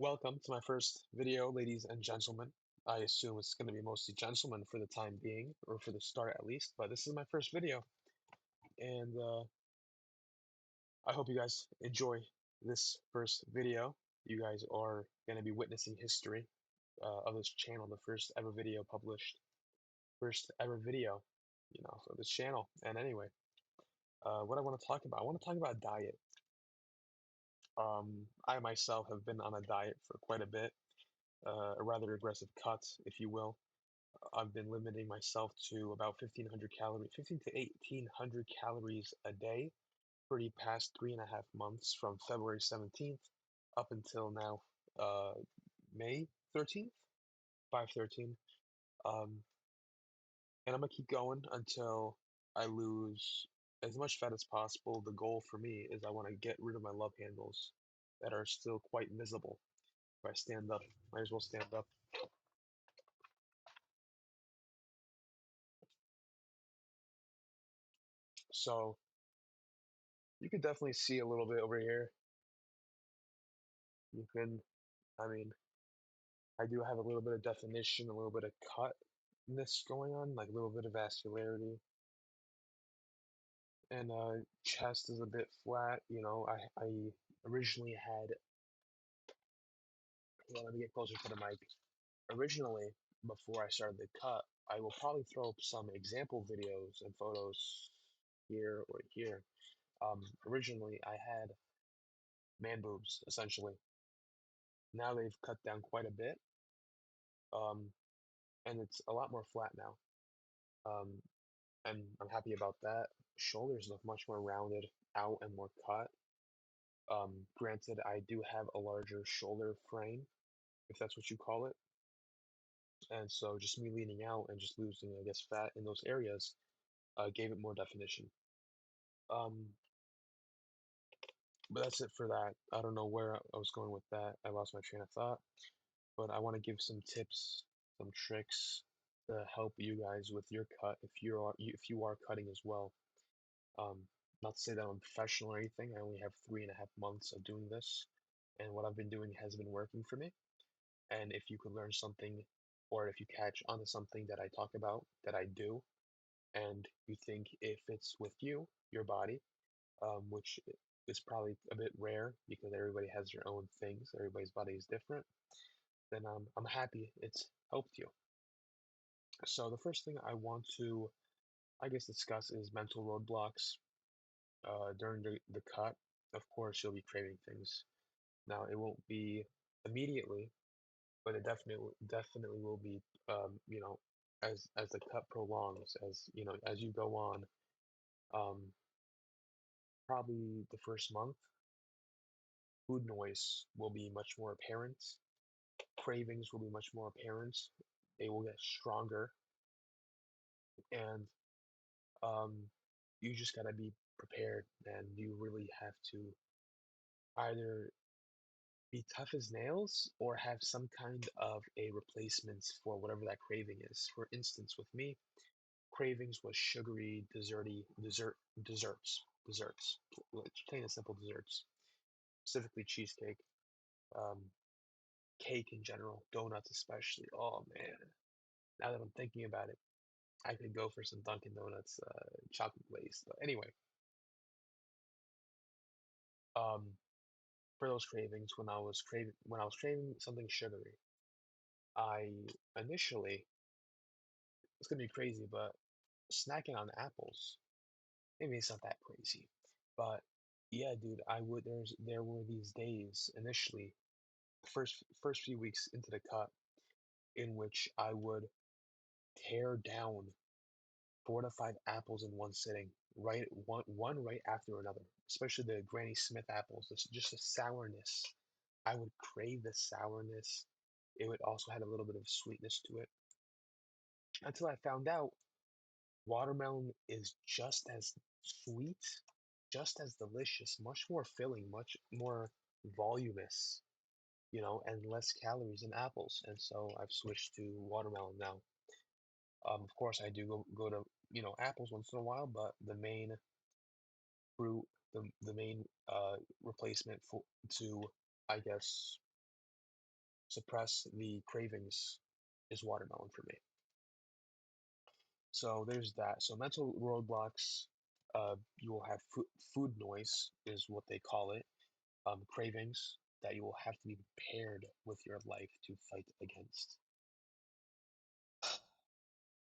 Welcome to my first video, ladies and gentlemen. I assume it's going to be mostly gentlemen for the time being, or for the start at least, but this is my first video, and I hope you guys enjoy this first video. You guys are going to be witnessing history of this channel, the first ever video published, first ever video, for this channel. And anyway, what I want to talk about, I want to talk about diet. I myself have been on a diet for quite a bit, a rather aggressive cut, if you will. I've been limiting myself to about 1500 calories, 15 to 1800 calories a day for the past 3.5 months from February 17th up until now, uh, May 13th, 5/13. Um, and I'm gonna keep going until I lose as much fat as possible. The goal for me is I want to get rid of my love handles that are still quite visible. If I stand up, might as well stand up. So you can definitely see a little bit over here. You can, I mean, I do have a little bit of definition, a little bit of cutness going on, like a little bit of vascularity. And chest is a bit flat. I originally had, let me get closer to the mic. Originally, before I started the cut, I will probably throw up some example videos and photos here or here. Originally, I had man boobs, essentially. Now they've cut down quite a bit, um, and it's a lot more flat now. Um, and I'm happy about that. Shoulders look much more rounded out and more cut. Granted, I do have a larger shoulder frame, if that's what you call it. And so just me leaning out and just losing, I guess, fat in those areas gave it more definition. Um, but that's it for that. I don't know where I was going with that. I lost my train of thought. But I want to give some tips, some tricks to help you guys with your cut if you are cutting as well. Um, Not to say that I'm professional or anything. I only have 3.5 months of doing this, and what I've been doing has been working for me. And if you could learn something, or if you catch onto something that I talk about that I do, and you think if it's with you, your body, which is probably a bit rare because everybody has their own things, everybody's body is different, then I'm happy it's helped you. So the first thing I want to, I guess, discuss is mental roadblocks during the cut. Of course, you'll be craving things. Now, it won't be immediately, but it definitely will be, as the cut prolongs, as you go on, um, probably the first month, food noise will be much more apparent. Cravings will be much more apparent. They will get stronger, and um, you just gotta be prepared, and you really have to either be tough as nails or have some kind of a replacement for whatever that craving is. For instance, with me, cravings was sugary, desserts, like plain and simple desserts, specifically cheesecake, um, cake in general, donuts especially. Oh man, now that I'm thinking about it, I could go for some Dunkin' Donuts, chocolate glazed. But anyway, um, for those cravings, when I was craving something sugary, I initially, it's gonna be crazy, but snacking on apples, maybe it's not that crazy, but yeah, dude, there were these days initially, first few weeks into the cut, in which I would tear down 4 to 5 apples in one sitting, right one right after another, especially the Granny Smith apples. It's just the sourness. I would crave the sourness. It would also had a little bit of sweetness to it until I found out watermelon is just as sweet, just as delicious, much more filling, much more voluminous, and less calories than apples. And so I've switched to watermelon now. Of course, I do go to apples once in a while, but the main fruit, the main replacement for to, I guess, suppress the cravings is watermelon for me. So there's that. So mental roadblocks, you will have food noise is what they call it. Cravings that you will have to be paired with your life to fight against.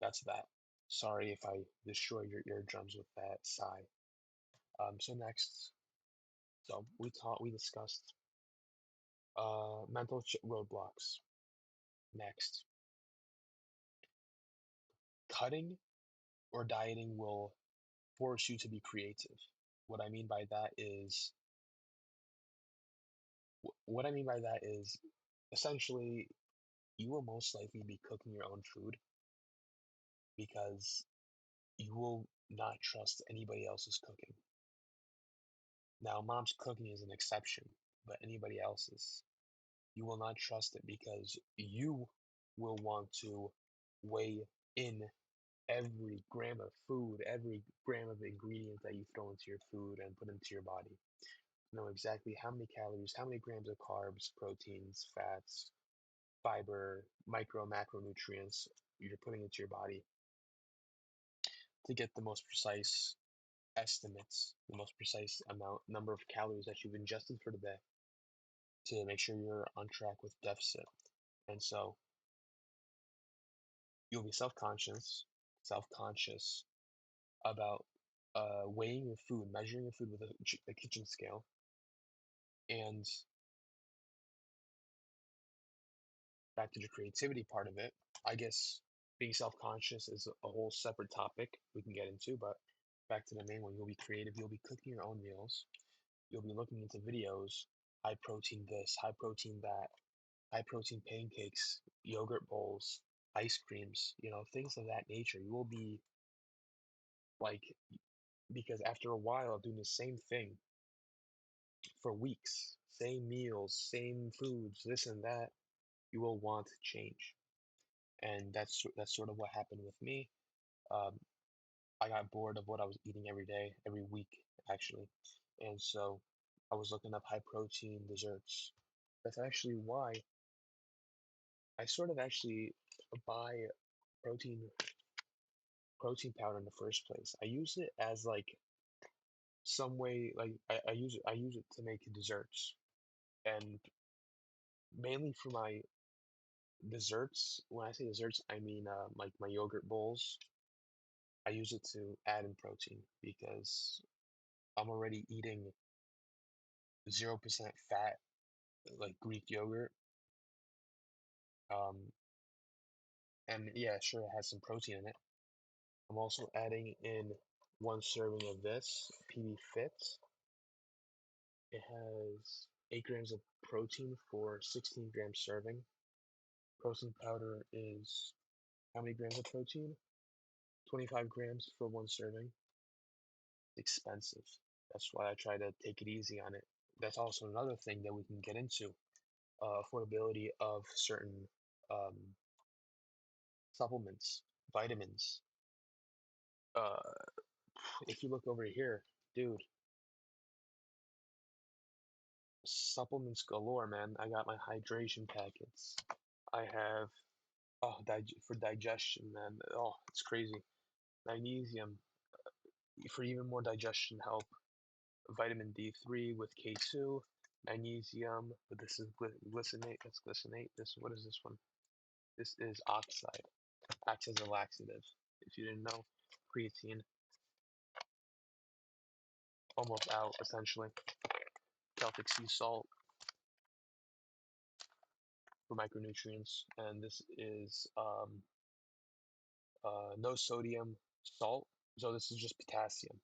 That's that. Sorry if I destroyed your eardrums with that sigh. So next, we discussed mental roadblocks. Next, cutting or dieting will force you to be creative. What I mean by that is, what I mean by that is, essentially, you will most likely be cooking your own food because you will not trust anybody else's cooking. Now, mom's cooking is an exception, but anybody else's, you will not trust it because you will want to weigh in every gram of food, every gram of ingredient that you throw into your food and put into your body. Know exactly how many calories, how many grams of carbs, proteins, fats, fiber, micro, macronutrients you're putting into your body to get the most precise estimates, the most precise number of calories that you've ingested for the day to make sure you're on track with deficit. And so you'll be self-conscious about weighing your food, measuring your food with a kitchen scale, and back to the creativity part of it. I guess being self-conscious is a whole separate topic we can get into, but back to the main one, you'll be creative, you'll be cooking your own meals, you'll be looking into videos, high protein this, high protein that, high protein pancakes, yogurt bowls, ice creams, things of that nature. You will be like, because after a while doing the same thing for weeks, same meals, same foods, this and that, you will want change. And that's sort of what happened with me. Um, I got bored of what I was eating every day, every week actually, and so I was looking up high protein desserts. That's actually why I sort of actually buy protein protein powder in the first place. I use it as like some way, like I use it to make desserts, and mainly for my desserts. When I say desserts, I mean like my yogurt bowls. I use it to add in protein because I'm already eating 0% fat, like Greek yogurt. Um, and yeah, sure, it has some protein in it. I'm also adding in one serving of this PBfit. It has 8 grams of protein for 16 gram serving. Protein powder is how many grams of protein? 25 grams for one serving. Expensive. That's why I try to take it easy on it. That's also another thing that we can get into, affordability of certain um, supplements, vitamins. Uh, if you look over here, dude, supplements galore, man. I got my hydration packets. I have, oh, for digestion, man. Oh, it's crazy. Magnesium for even more digestion help. Vitamin D3 with K2, magnesium, but this is glycinate. That's glycinate. What is this one? This is oxide. Acts as a laxative. If you didn't know, creatine almost out essentially. Celtic sea salt for micronutrients, and this is no sodium salt. So this is just potassium.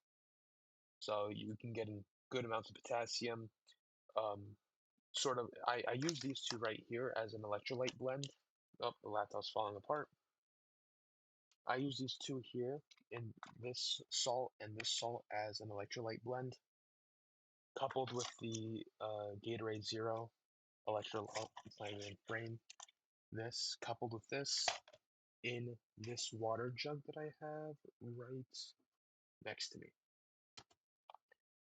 So you can get in good amounts of potassium. Um, sort of, I use these two right here as an electrolyte blend. Oh, the laptop's falling apart. I use these two here in this salt and this salt as an electrolyte blend, coupled with the Gatorade Zero electrolyte. Oh, it's not even in frame. This coupled with this in this water jug that I have right next to me.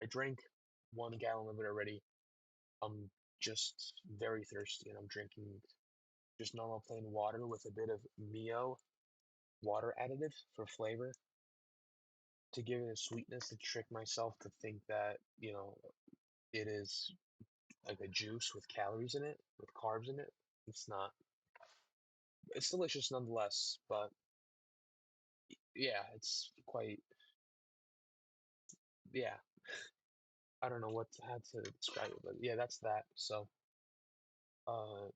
I drank 1 gallon of it already. I'm just very thirsty and I'm drinking just normal plain water with a bit of Mio water additive for flavor to give it a sweetness to trick myself to think that, it is like a juice with calories in it, with carbs in it. It's not. It's delicious nonetheless, but yeah, it's quite, yeah, I don't know how to describe it, but yeah, that's that. So, uh,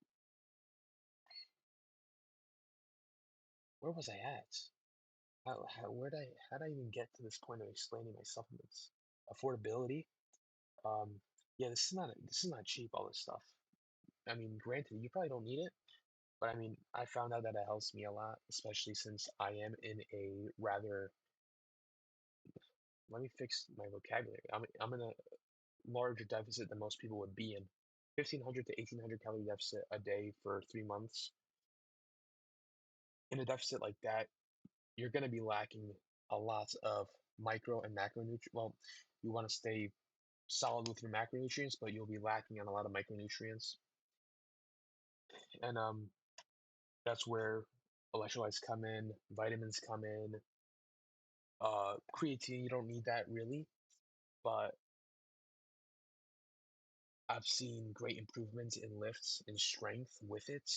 where was I at? How did I even get to this point of explaining my supplements? Affordability. Um, yeah, this is not cheap, all this stuff. I mean, granted, you probably don't need it, but I mean, I found out that it helps me a lot, especially since I am in a rather, let me fix my vocabulary. I'm in a larger deficit than most people would be in. 1,500 to 1,800 calorie deficit a day for 3 months. In a deficit like that, you're going to be lacking a lot of micro and macronutrients. Well, you want to stay solid with your macronutrients, but you'll be lacking on a lot of micronutrients. And that's where electrolytes come in, vitamins come in, creatine, you don't need that really, but I've seen great improvements in lifts and strength with it.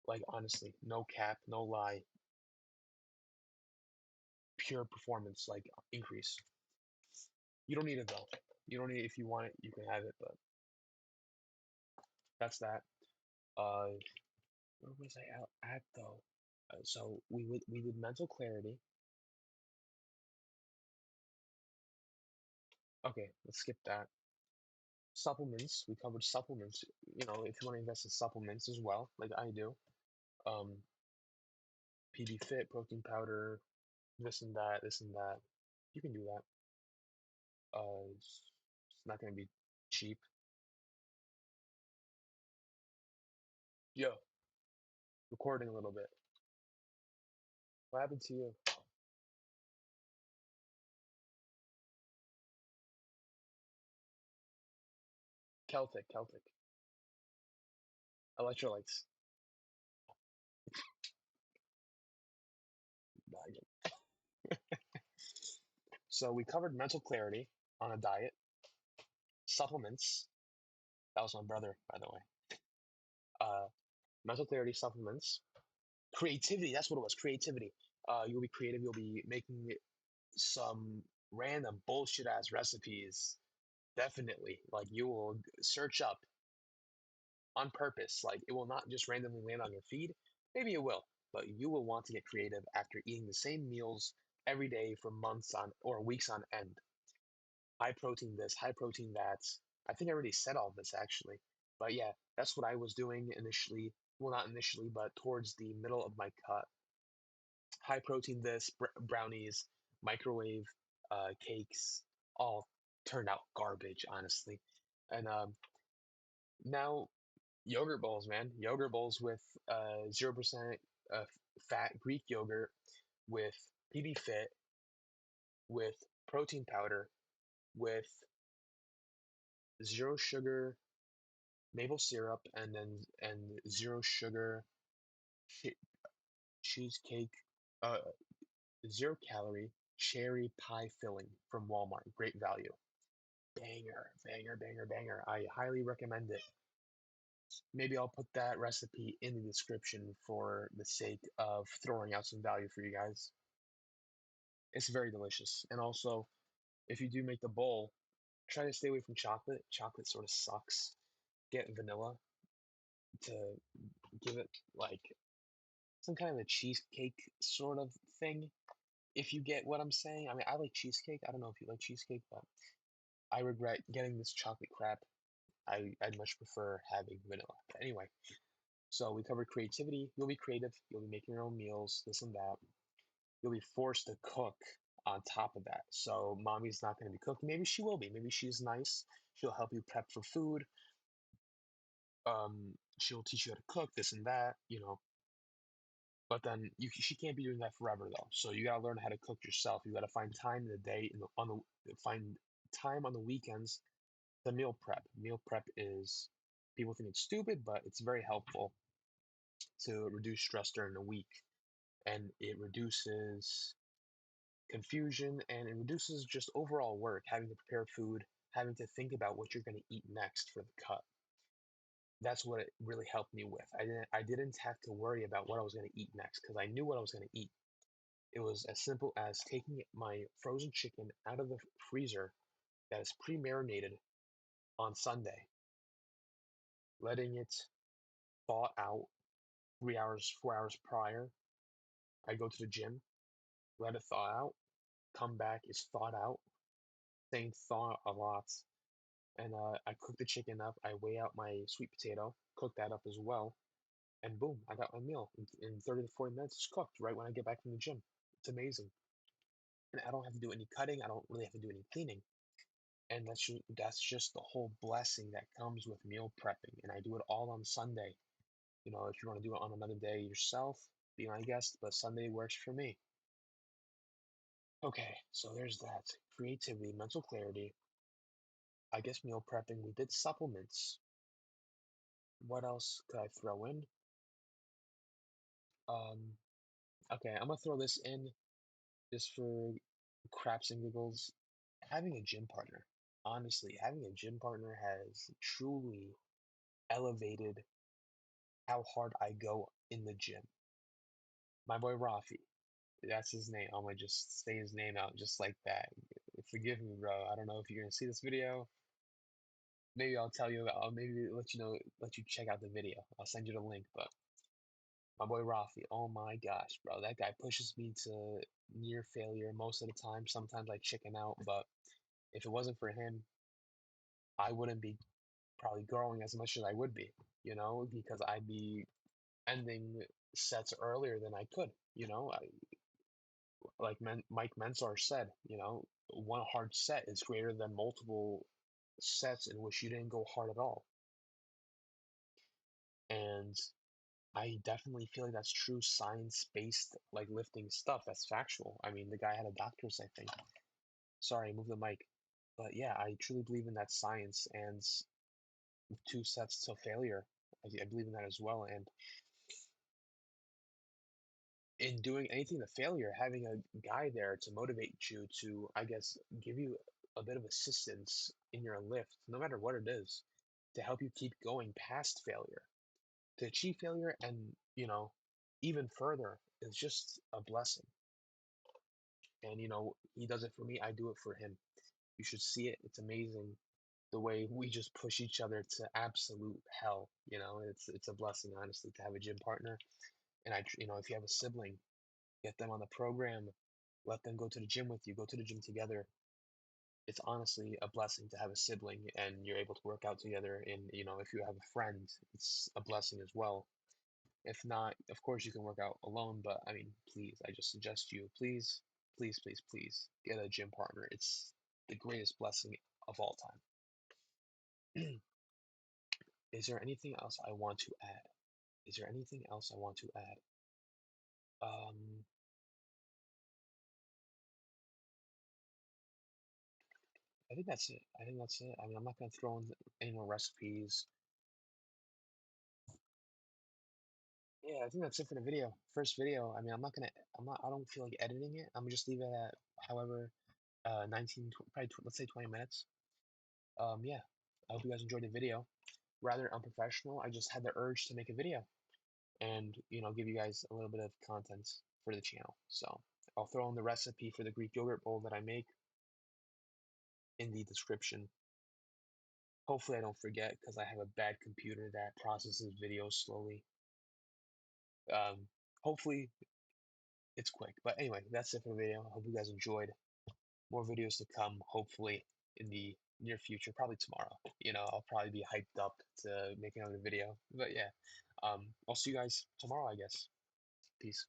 Like honestly, no cap, no lie, pure performance like increase. You don't need it though. You don't need it. If you want it, you can have it, but that's that. Uh, where was I out at though? So we did mental clarity. Okay, let's skip that. Supplements. We covered supplements. If you want to invest in supplements as well, like I do, um, PBfit, protein powder, this and that. You can do that. It's not going to be cheap. Yo, recording a little bit. What happened to you? Celtic. Electrolytes. So we covered mental clarity on a diet, supplements. That was my brother, by the way. Uh, Mental clarity supplements, creativity. That's what it was. Creativity. You'll be creative. You'll be making some random bullshit ass recipes. Definitely. Like you will search up on purpose. Like it will not just randomly land on your feed. Maybe it will, but you will want to get creative after eating the same meals every day for months on or weeks on end. High protein this, high protein that. I think I already said all this actually. But yeah, that's what I was doing initially. Well, not initially, but towards the middle of my cut. High protein this, brownies, microwave cakes, all turned out garbage, honestly. And now yogurt bowls, man. Yogurt bowls with 0% fat Greek yogurt with PBfit, with protein powder, with zero sugar maple syrup, and zero sugar cheesecake, uh, 0 calorie cherry pie filling from Walmart. Great value. Banger, banger, banger, banger. I highly recommend it. Maybe I'll put that recipe in the description for the sake of throwing out some value for you guys. It's very delicious. And also, if you do make the bowl, try to stay away from chocolate. Chocolate sort of sucks. Get vanilla to give it like some kind of a cheesecake sort of thing. If you get what I'm saying, I mean, I like cheesecake. I don't know if you like cheesecake, but I regret getting this chocolate crap. I'd much prefer having vanilla. But anyway, so we covered creativity. You'll be creative. You'll be making your own meals, this and that. You'll be forced to cook on top of that. So mommy's not going to be cooking. Maybe she will be. Maybe she's nice. She'll help you prep for food. She'll teach you how to cook, this and that. But then she can't be doing that forever though. So you gotta learn how to cook yourself. You gotta find time in the day find time on the weekends to meal prep. Meal prep is people think it's stupid, but it's very helpful. to reduce stress during the week, and it reduces confusion and it reduces just overall work, having to prepare food, having to think about what you're going to eat next for the cut. That's what it really helped me with. I didn't have to worry about what I was going to eat next because I knew what I was going to eat. It was as simple as taking my frozen chicken out of the freezer that is pre-marinated on Sunday, letting it thaw out 3 hours, 4 hours prior. I go to the gym, let it thaw out, come back, it's thawed out, saying thaw a lot. And I cook the chicken up. I weigh out my sweet potato, cook that up as well, and boom, I got my meal in 30 to 40 minutes. It's cooked right when I get back from the gym. It's amazing, and I don't have to do any cutting. I don't really have to do any cleaning, and that's just the whole blessing that comes with meal prepping. And I do it all on Sunday. If you want to do it on another day yourself, be my guest, but Sunday works for me. Okay, so there's that. Creativity, mental clarity. I guess meal prepping. We did supplements. What else could I throw in? Um, okay, I'm gonna throw this in just for craps and giggles. Having a gym partner. Honestly, having a gym partner has truly elevated how hard I go in the gym. My boy Rafi, that's his name. I'm gonna just say his name out just like that. Forgive me, bro. I don't know if you're gonna see this video. Maybe I'll tell you. I'll maybe let you know, let you check out the video. I'll send you the link. But my boy Rafi, oh my gosh, bro, that guy pushes me to near failure most of the time. Sometimes I chicken out, but if it wasn't for him, I wouldn't be probably growing as much as I would be, because I'd be ending sets earlier than I could, like Mike Mensar said, one hard set is greater than multiple sets in which you didn't go hard at all. And I definitely feel like that's true science-based, like lifting stuff. That's factual. I mean, the guy had a doctorate, I think. Sorry, move the mic. But yeah, I truly believe in that science and two sets to failure. I believe in that as well. And in doing anything to failure, having a guy there to motivate you to, I guess, give you a bit of assistance in your lift, no matter what it is, to help you keep going past failure, to achieve failure and, even further is just a blessing. And, he does it for me, I do it for him. You should see it. It's amazing the way we just push each other to absolute hell. It's a blessing, honestly, to have a gym partner. And if you have a sibling, get them on the program, let them go to the gym with you, go to the gym together. It's honestly a blessing to have a sibling and you're able to work out together. And, if you have a friend, it's a blessing as well. If not, of course, you can work out alone, but I mean, please, I just suggest you, please, please, please, please get a gym partner. It's the greatest blessing of all time. Is there anything else I want to add? Is there anything else I want to add? Um, I think that's it. I think that's it. I mean, I'm not gonna throw in any more recipes. Yeah, I think that's it for the video. First video. I mean, I don't feel like editing it. I'm gonna just leave it at however, 19, probably, let's say 20 minutes. Yeah, I hope you guys enjoyed the video. Rather unprofessional. I just had the urge to make a video and, give you guys a little bit of content for the channel. So I'll throw in the recipe for the Greek yogurt bowl that I make in the description. Hopefully I don't forget because I have a bad computer that processes videos slowly. Um, Hopefully it's quick. But anyway, that's it for the video. I hope you guys enjoyed. More videos to come, hopefully in the near future, probably tomorrow. I'll probably be hyped up to make another video. But yeah, I'll see you guys tomorrow, I guess. Peace.